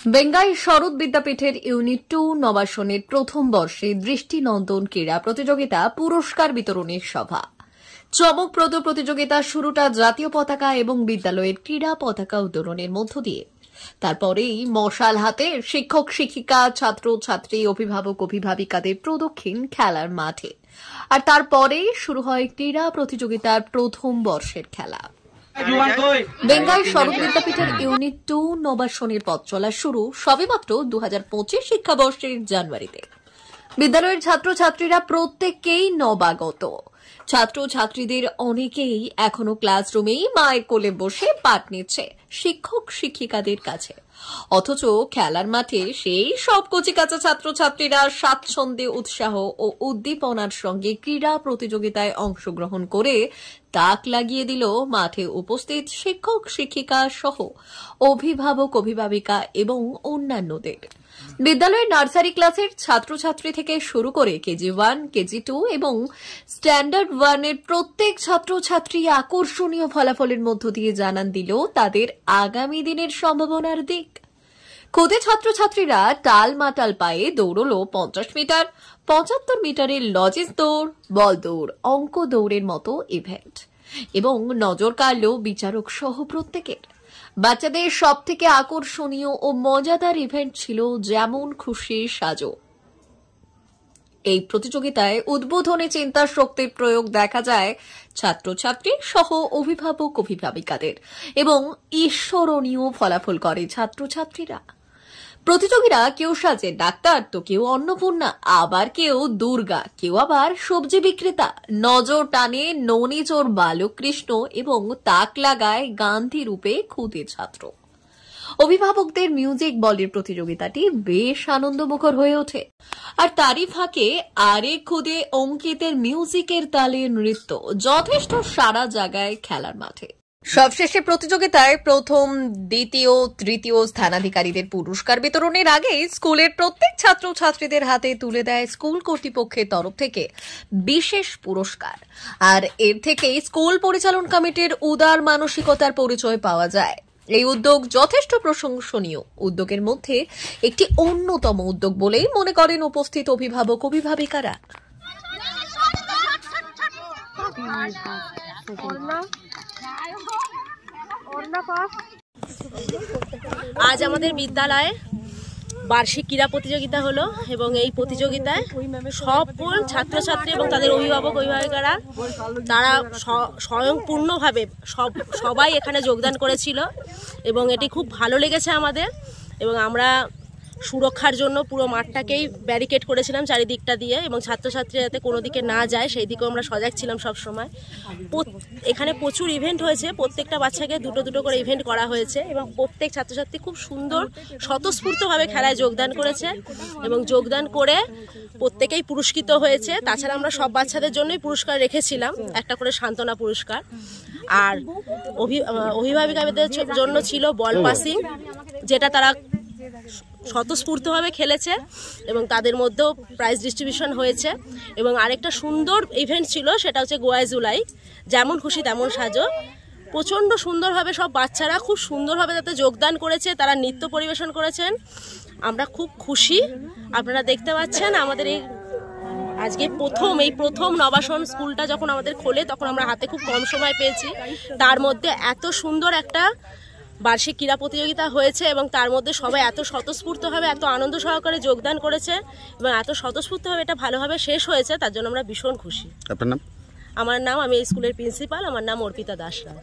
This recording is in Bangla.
বেঙ্গাই শরৎ বিদ্যাপীঠের ইউনিট 2 নবাসনের প্রথম বর্ষে দৃষ্টিনন্দন ক্রীড়া প্রতিযোগিতা পুরস্কার বিতরণের সভা। চমকপ্রদ প্রতিযোগিতা শুরুটা জাতীয় পতাকা এবং বিদ্যালয়ের ক্রীড়া পতাকা উত্তোলনের মধ্য দিয়ে। তারপরেই মশাল হাতে শিক্ষক শিক্ষিকা ছাত্র ছাত্রী অভিভাবক অভিভাবিকাদের প্রদক্ষিণ খেলার মাঠে। আর তারপরেই শুরু হয় ক্রীড়া প্রতিযোগিতার প্রথম বর্ষের খেলা। বেঙ্গাই শরৎ বিদ্যাপীঠের ইউনিট 2 নবাসনের পথ চলা শুরু সবেমাত্র 2025 শিক্ষাবর্ষের জানুয়ারিতে। বিদ্যালয়ের ছাত্রছাত্রীরা প্রত্যেকেই নবাগত। ছাত্রছাত্রীদের অনেকেই এখনো ক্লাসরুমেই মায়ের কোলে বসে পাঠ নিচ্ছে শিক্ষক শিক্ষিকাদের কাছে, অথচ খেলার মাঠে সেই সব কচিকাঁচা ছাত্রছাত্রীরা স্বাচ্ছন্দ্যে উৎসাহ ও উদ্দীপনার সঙ্গে ক্রীড়া প্রতিযোগিতায় অংশগ্রহণ করে তাক লাগিয়ে দিল মাঠে উপস্থিত শিক্ষক শিক্ষিকা সহ অভিভাবক অভিভাবিকা এবং অন্যান্যদের। বিদ্যালয়ের নার্সারি ক্লাসের ছাত্রছাত্রী থেকে শুরু করে কেজি 1, কেজি 2 এবং স্ট্যান্ডার্ড 1 এর প্রত্যেক ছাত্রছাত্রী আকর্ষণীয় ফলাফলের মধ্য দিয়ে জানান দিল তাদের আগামী দিনের সম্ভাবনার দিক। খুদে ছাত্রছাত্রীরা টালমাটাল পায়ে দৌড়ল 50 মিটার, 75 মিটারের লজিস দৌড়, বল দৌড়, অঙ্ক দৌড়ের মতো ইভেন্ট এবং নজর কাড়ল বিচারক সহ প্রত্যেকের। বাচ্চাদের সবথেকে আকর্ষণীয় ও মজাদার ইভেন্ট ছিল যেমন খুশি সাজো। এই প্রতিযোগিতায় উদ্বোধনী চিন্তা শক্তির প্রয়োগ দেখা যায় ছাত্রছাত্রী সহ অভিভাবক অভিভাবিকাদের এবং ঈশ্বরণীয় ফলাফল করে ছাত্রছাত্রীরা। প্রতিযোগীরা কেউ সাজে ডাক্তার, তো কেউ অন্নপূর্ণা, আবার কেউ দুর্গা, কেউ আবার সবজি বিক্রেতা। নজর টানে ননিচোর বালকৃষ্ণ এবং তাক লাগায় গান্ধী রূপে খুদে ছাত্র। অভিভাবকদের মিউজিক বলের প্রতিযোগিতাটি বেশ আনন্দমুখর হয়ে ওঠে, আর তারই ফাঁকে আরেক খুদে অঙ্কিতের মিউজিকের তালে নৃত্য যথেষ্ট সারা জায়গায় খেলার মাঠে। সবশেষে প্রতিযোগিতায় প্রথম, দ্বিতীয়, তৃতীয় স্থানাধিকারীদের পুরস্কার বিতরণের আগে স্কুলের প্রত্যেক ছাত্রছাত্রীদের হাতে তুলে দেয় স্কুল কর্তৃপক্ষের তরফ থেকে বিশেষ পুরস্কার। আর এর থেকেই স্কুল পরিচালন কমিটির উদার মানসিকতার পরিচয় পাওয়া যায়। এই উদ্যোগ যথেষ্ট প্রশংসনীয়। উদ্যোগের মধ্যে একটি অন্যতম উদ্যোগ বলেই মনে করেন উপস্থিত অভিভাবক অভিভাবিকারা। আজ আমাদের বিদ্যালয়ে বার্ষিক ক্রীড়া প্রতিযোগিতা হলো এবং এই প্রতিযোগিতায় সকল ছাত্রছাত্রী এবং তাদের অভিভাবক অভিভাবিকারা তারা স্বয়ংপূর্ণভাবে সবাই এখানে যোগদান করেছিল এবং এটি খুব ভালো লেগেছে আমাদের। এবং আমরা সুরক্ষার জন্য পুরো মাঠটাকেই ব্যারিকেড করেছিলাম চারিদিকটা দিয়ে, এবং ছাত্রছাত্রীরা যাতে কোনো দিকে না যায় সেই দিকেও আমরা সজাগ ছিলাম সবসময়। এখানে প্রচুর ইভেন্ট হয়েছে, প্রত্যেকটা বাচ্চাকে দুটো দুটো করে ইভেন্ট করা হয়েছে এবং প্রত্যেক ছাত্রছাত্রী খুব সুন্দর স্বতঃস্ফূর্তভাবে খেলায় যোগদান করেছে এবং যোগদান করে প্রত্যেকেই পুরস্কৃত হয়েছে। তাছাড়া আমরা সব বাচ্চাদের জন্যই পুরস্কার রেখেছিলাম, একটা করে সান্ত্বনা পুরস্কার। আর অভিভাবিকাদের জন্য ছিল বল পাসিং, যেটা তারা স্বতঃস্ফূর্তভাবে খেলেছে এবং তাদের মধ্যেও প্রাইজ ডিস্ট্রিবিউশন হয়েছে। এবং আরেকটা সুন্দর ইভেন্ট ছিল, সেটা হচ্ছে গোয়া জুলাই, যেমন খুশি তেমন সাজো। প্রচণ্ড সুন্দরভাবে সব বাচ্চারা খুব সুন্দরভাবে তাতে যোগদান করেছে, তারা নৃত্য পরিবেশন করেছেন। আমরা খুব খুশি। আপনারা দেখতে পাচ্ছেন আমাদের এই আজকে প্রথম নবাসন স্কুলটা যখন আমাদের খোলে তখন আমরা হাতে খুব কম সময় পেয়েছি, তার মধ্যে এত সুন্দর একটা বার্ষিক ক্রীড়া প্রতিযোগিতা হয়েছে এবং তার মধ্যে সবাই এত স্বতঃস্ফূর্তভাবে এত আনন্দ সহকারে যোগদান করেছে এবং এত স্বতঃস্ফূর্তভাবে এটা ভালোভাবে শেষ হয়েছে, তার জন্য আমরা ভীষণ খুশি। আপনার নাম? আমার নাম, আমি এই স্কুলের প্রিন্সিপাল, আমার নাম অর্পিতা দাস রায়।